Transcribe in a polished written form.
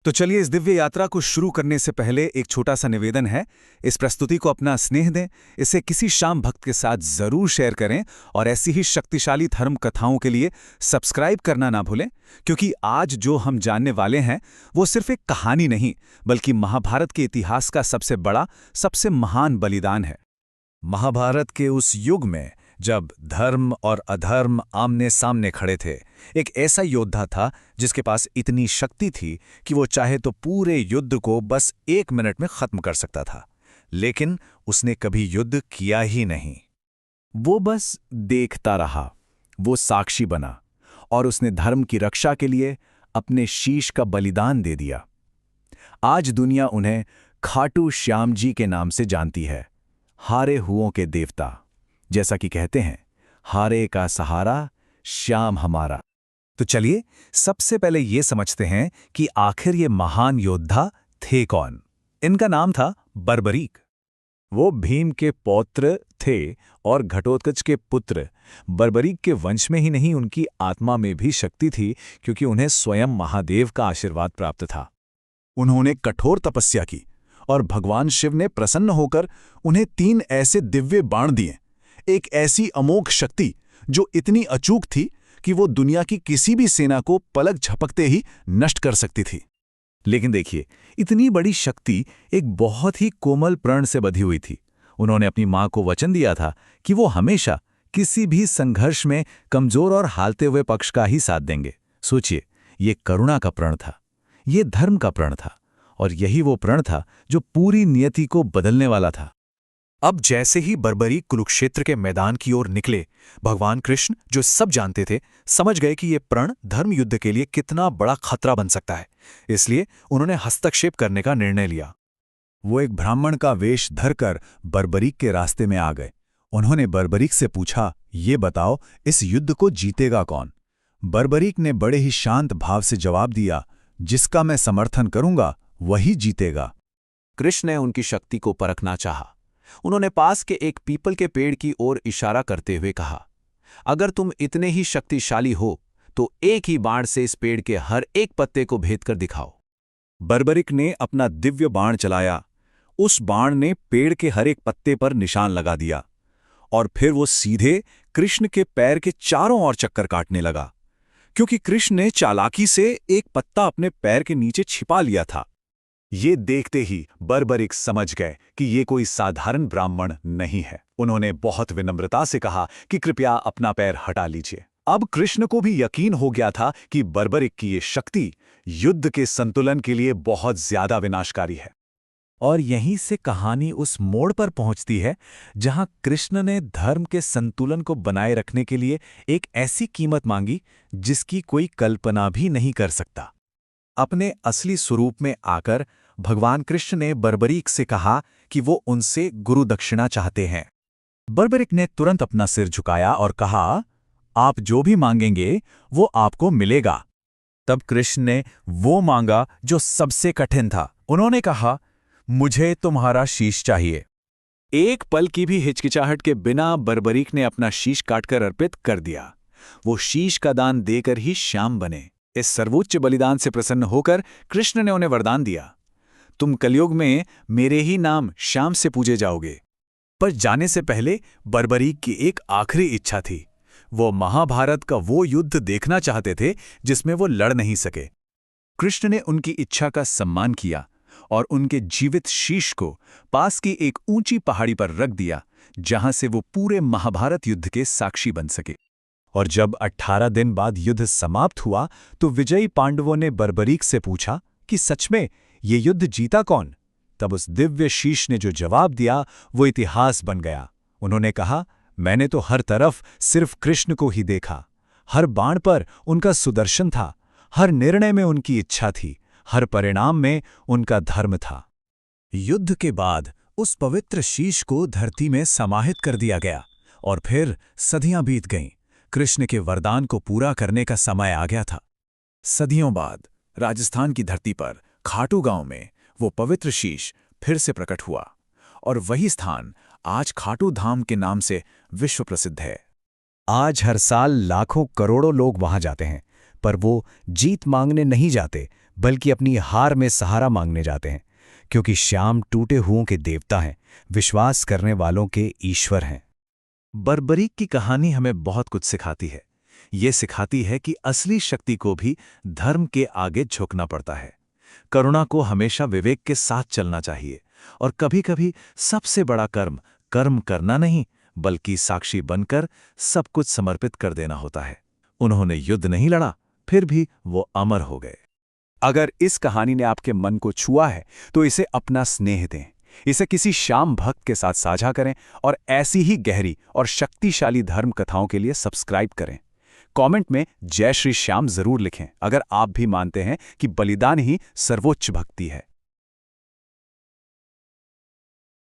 तो चलिए इस दिव्य यात्रा को शुरू करने से पहले एक छोटा सा निवेदन है। इस प्रस्तुति को अपना स्नेह दें, इसे किसी शाम भक्त के साथ जरूर शेयर करें और ऐसी ही शक्तिशाली धर्म कथाओं के लिए सब्सक्राइब करना ना भूलें, क्योंकि आज जो हम जानने वाले हैं वो सिर्फ एक कहानी नहीं बल्कि महाभारत के इतिहास का सबसे बड़ा, सबसे महान बलिदान है। महाभारत के उस युग में जब धर्म और अधर्म आमने सामने खड़े थे, एक ऐसा योद्धा था जिसके पास इतनी शक्ति थी कि वो चाहे तो पूरे युद्ध को बस 1 मिनट में खत्म कर सकता था। लेकिन उसने कभी युद्ध किया ही नहीं। वो बस देखता रहा, वो साक्षी बना और उसने धर्म की रक्षा के लिए अपने शीश का बलिदान दे दिया। आज दुनिया उन्हें खाटू श्याम जी के नाम से जानती है, हारे हुओं के देवता। जैसा कि कहते हैं, हारे का सहारा श्याम हमारा। तो चलिए सबसे पहले ये समझते हैं कि आखिर ये महान योद्धा थे कौन। इनका नाम था बर्बरीक। वो भीम के पौत्र थे और घटोत्कच के पुत्र। बर्बरीक के वंश में ही नहीं, उनकी आत्मा में भी शक्ति थी, क्योंकि उन्हें स्वयं महादेव का आशीर्वाद प्राप्त था। उन्होंने कठोर तपस्या की और भगवान शिव ने प्रसन्न होकर उन्हें 3 ऐसे दिव्य बाण दिए। एक ऐसी अमोघ शक्ति जो इतनी अचूक थी कि वो दुनिया की किसी भी सेना को पलक झपकते ही नष्ट कर सकती थी। लेकिन देखिए, इतनी बड़ी शक्ति एक बहुत ही कोमल प्रण से बधी हुई थी। उन्होंने अपनी मां को वचन दिया था कि वो हमेशा किसी भी संघर्ष में कमजोर और हारते हुए पक्ष का ही साथ देंगे। सोचिए, ये करुणा का प्रण था, ये धर्म का प्रण था, और यही वो प्रण था जो पूरी नियति को बदलने वाला था। अब जैसे ही बर्बरीक कुरुक्षेत्र के मैदान की ओर निकले, भगवान कृष्ण, जो सब जानते थे, समझ गए कि ये प्रण धर्म युद्ध के लिए कितना बड़ा खतरा बन सकता है। इसलिए उन्होंने हस्तक्षेप करने का निर्णय लिया। वो एक ब्राह्मण का वेश धरकर बर्बरीक के रास्ते में आ गए। उन्होंने बर्बरीक से पूछा, ये बताओ, इस युद्ध को जीतेगा कौन? बर्बरीक ने बड़े ही शांत भाव से जवाब दिया, जिसका मैं समर्थन करूंगा वही जीतेगा। कृष्ण ने उनकी शक्ति को परखना चाहा। उन्होंने पास के एक पीपल के पेड़ की ओर इशारा करते हुए कहा, अगर तुम इतने ही शक्तिशाली हो तो एक ही बाण से इस पेड़ के हर एक पत्ते को भेद कर दिखाओ। बर्बरीक ने अपना दिव्य बाण चलाया। उस बाण ने पेड़ के हर एक पत्ते पर निशान लगा दिया और फिर वो सीधे कृष्ण के पैर के चारों ओर चक्कर काटने लगा, क्योंकि कृष्ण ने चालाकी से एक पत्ता अपने पैर के नीचे छिपा लिया था। ये देखते ही बर्बरीक समझ गए कि ये कोई साधारण ब्राह्मण नहीं है। उन्होंने बहुत विनम्रता से कहा कि कृपया अपना पैर हटा लीजिए। अब कृष्ण को भी यकीन हो गया था कि बर्बरीक की ये शक्ति युद्ध के संतुलन के लिए बहुत ज्यादा विनाशकारी है। और यहीं से कहानी उस मोड़ पर पहुंचती है जहां कृष्ण ने धर्म के संतुलन को बनाए रखने के लिए एक ऐसी कीमत मांगी जिसकी कोई कल्पना भी नहीं कर सकता। अपने असली स्वरूप में आकर भगवान कृष्ण ने बर्बरीक से कहा कि वो उनसे गुरु दक्षिणा चाहते हैं। बर्बरीक ने तुरंत अपना सिर झुकाया और कहा, आप जो भी मांगेंगे वो आपको मिलेगा। तब कृष्ण ने वो मांगा जो सबसे कठिन था। उन्होंने कहा, मुझे तुम्हारा शीश चाहिए। एक पल की भी हिचकिचाहट के बिना बर्बरीक ने अपना शीश काटकर अर्पित कर दिया। वो शीश का दान देकर ही श्याम बने। इस सर्वोच्च बलिदान से प्रसन्न होकर कृष्ण ने उन्हें वरदान दिया, तुम कलयुग में मेरे ही नाम श्याम से पूजे जाओगे। पर जाने से पहले बर्बरीक की एक आखिरी इच्छा थी। वो महाभारत का वो युद्ध देखना चाहते थे जिसमें वो लड़ नहीं सके। कृष्ण ने उनकी इच्छा का सम्मान किया और उनके जीवित शीश को पास की एक ऊंची पहाड़ी पर रख दिया, जहां से वो पूरे महाभारत युद्ध के साक्षी बन सके। और जब 18 दिन बाद युद्ध समाप्त हुआ तो विजयी पांडवों ने बर्बरीक से पूछा कि सच में ये युद्ध जीता कौन? तब उस दिव्य शीश ने जो जवाब दिया वो इतिहास बन गया। उन्होंने कहा, मैंने तो हर तरफ सिर्फ कृष्ण को ही देखा। हर बाण पर उनका सुदर्शन था, हर निर्णय में उनकी इच्छा थी, हर परिणाम में उनका धर्म था। युद्ध के बाद उस पवित्र शीश को धरती में समाहित कर दिया गया और फिर सदियां बीत गईं। कृष्ण के वरदान को पूरा करने का समय आ गया था। सदियों बाद राजस्थान की धरती पर खाटू गांव में वो पवित्र शीश फिर से प्रकट हुआ और वही स्थान आज खाटू धाम के नाम से विश्व प्रसिद्ध है। आज हर साल लाखों करोड़ों लोग वहां जाते हैं, पर वो जीत मांगने नहीं जाते, बल्कि अपनी हार में सहारा मांगने जाते हैं, क्योंकि श्याम टूटे हुओं के देवता हैं, विश्वास करने वालों के ईश्वर हैं। बर्बरीक की कहानी हमें बहुत कुछ सिखाती है। ये सिखाती है कि असली शक्ति को भी धर्म के आगे झुकना पड़ता है। करुणा को हमेशा विवेक के साथ चलना चाहिए, और कभी-कभी सबसे बड़ा कर्म कर्म करना नहीं, बल्कि साक्षी बनकर सब कुछ समर्पित कर देना होता है। उन्होंने युद्ध नहीं लड़ा, फिर भी वो अमर हो गए। अगर इस कहानी ने आपके मन को छुआ है तो इसे अपना स्नेह दें, इसे किसी श्याम भक्त के साथ साझा करें और ऐसी ही गहरी और शक्तिशाली धर्म कथाओं के लिए सब्सक्राइब करें। कमेंट में जय श्री श्याम जरूर लिखें अगर आप भी मानते हैं कि बलिदान ही सर्वोच्च भक्ति है।